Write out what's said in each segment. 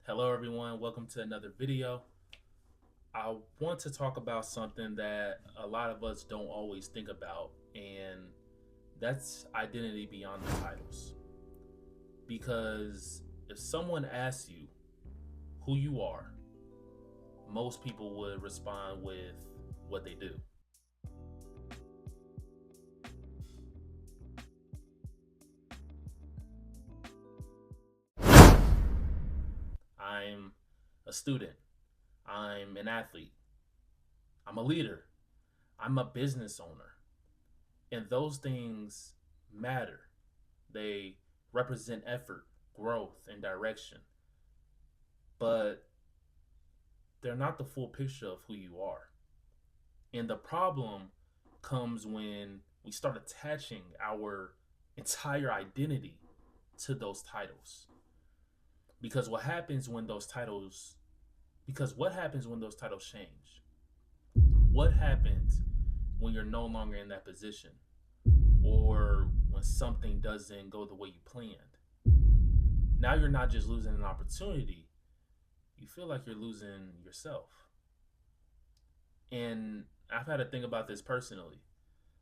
Hello, everyone. Welcome to another video. I want to talk about something that a lot of us don't always think about, and that's identity beyond the titles. Because if someone asks you who you are, most people would respond with what they do. I'm a student, I'm an athlete, I'm a leader, I'm a business owner. And those things matter. They represent effort, growth, and direction. But they're not the full picture of who you are. And the problem comes when we start attaching our entire identity to those titles. Because what happens when those titles what happens when those titles change? What happens when you're no longer in that position? Or when something doesn't go the way you planned? Now you're not just losing an opportunity, you feel like you're losing yourself. And I've had to think about this personally.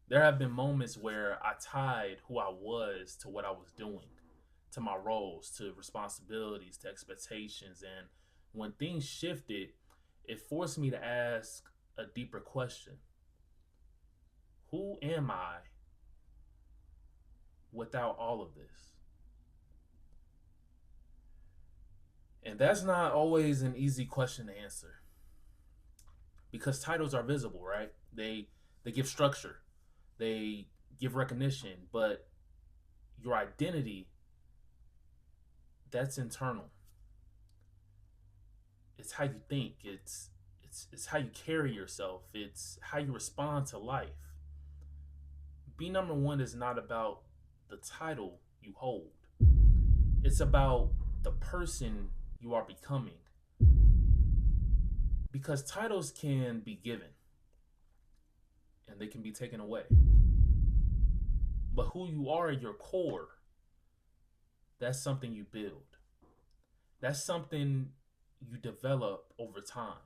There have been moments where I tied who I was to what I was doing, to my roles, to responsibilities, to expectations. And when things shifted, it forced me to ask a deeper question: who am I without all of this? And that's not always an easy question to answer because titles are visible, right? They give structure, they give recognition, but your identity, that's internal. It's how you think, it's how you carry yourself, it's how you respond to life. Be number one is not about the title you hold. It's about the person you are becoming. Because titles can be given and they can be taken away. But who you are at your core, that's something you build. That's something you develop over time.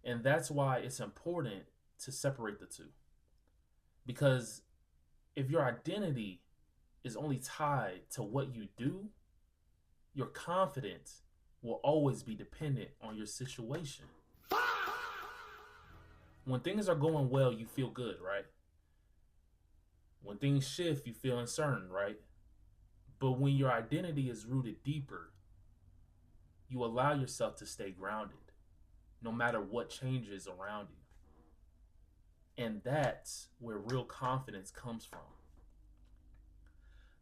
And that's why it's important to separate the two. Because if your identity is only tied to what you do, your confidence will always be dependent on your situation. When things are going well, you feel good, right? When things shift, you feel uncertain, right? But when your identity is rooted deeper, you allow yourself to stay grounded no matter what changes around you. And that's where real confidence comes from.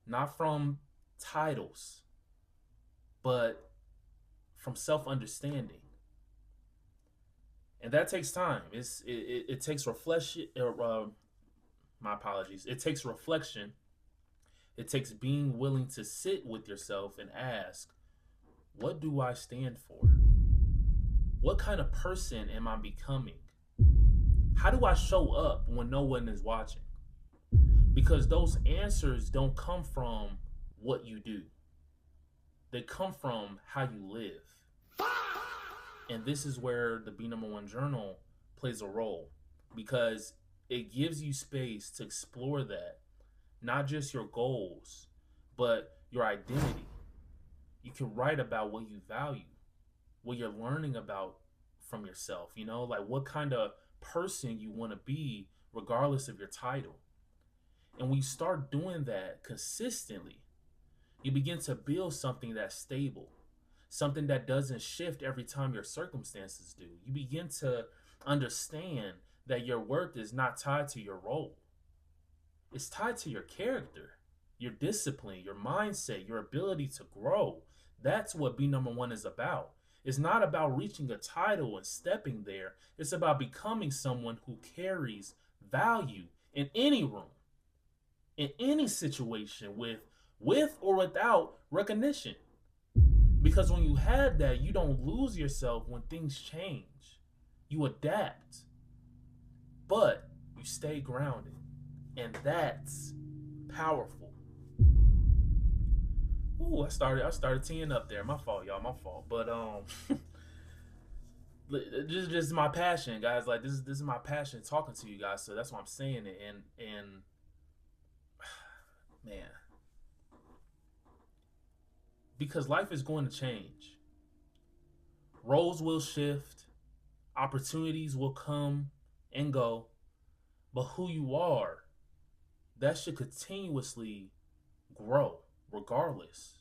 Not from titles, but from self-understanding. And that takes time. It takes reflection. My apologies. It takes reflection. It takes being willing to sit with yourself and ask, what do I stand for? What kind of person am I becoming? How do I show up when no one is watching? Because those answers don't come from what you do, they come from how you live. And this is where the Be Number One Journal plays a role because it gives you space to explore that, not just your goals, but your identity. You can write about what you value, what you're learning about from yourself, like what kind of person you want to be, regardless of your title. And when you start doing that consistently, you begin to build something that's stable, something that doesn't shift every time your circumstances do. You begin to understand that your worth is not tied to your role, it's tied to your character, your discipline, your mindset, your ability to grow. That's what Be Number One is about. It's not about reaching a title and stepping there. It's about becoming someone who carries value in any room, in any situation, with or without recognition. Because when you have that, you don't lose yourself when things change. You adapt, but you stay grounded. And that's powerful. Ooh, I started teeing up there. My fault, y'all. My fault. But just my passion, guys. Like this is my passion talking to you guys. So that's why I'm saying it. And man, because life is going to change. Roles will shift. Opportunities will come and go. But who you are, that should continuously grow, regardless.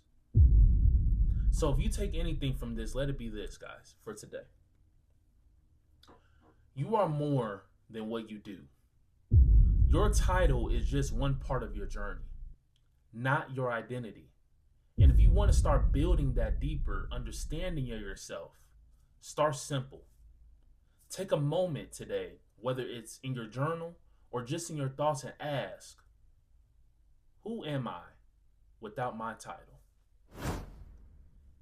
So if you take anything from this, let it be this, guys, for today. You are more than what you do. Your title is just one part of your journey, not your identity. And if you want to start building that deeper understanding of yourself, start simple. Take a moment today, whether it's in your journal or just in your thoughts, and ask, who am I without my title?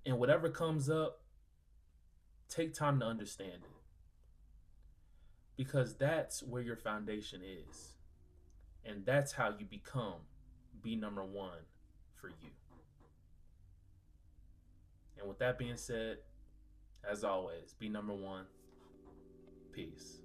And whatever comes up, take time to understand it, because that's where your foundation is. And that's how you be number one for you. And with that being said, as always, be number one. Peace.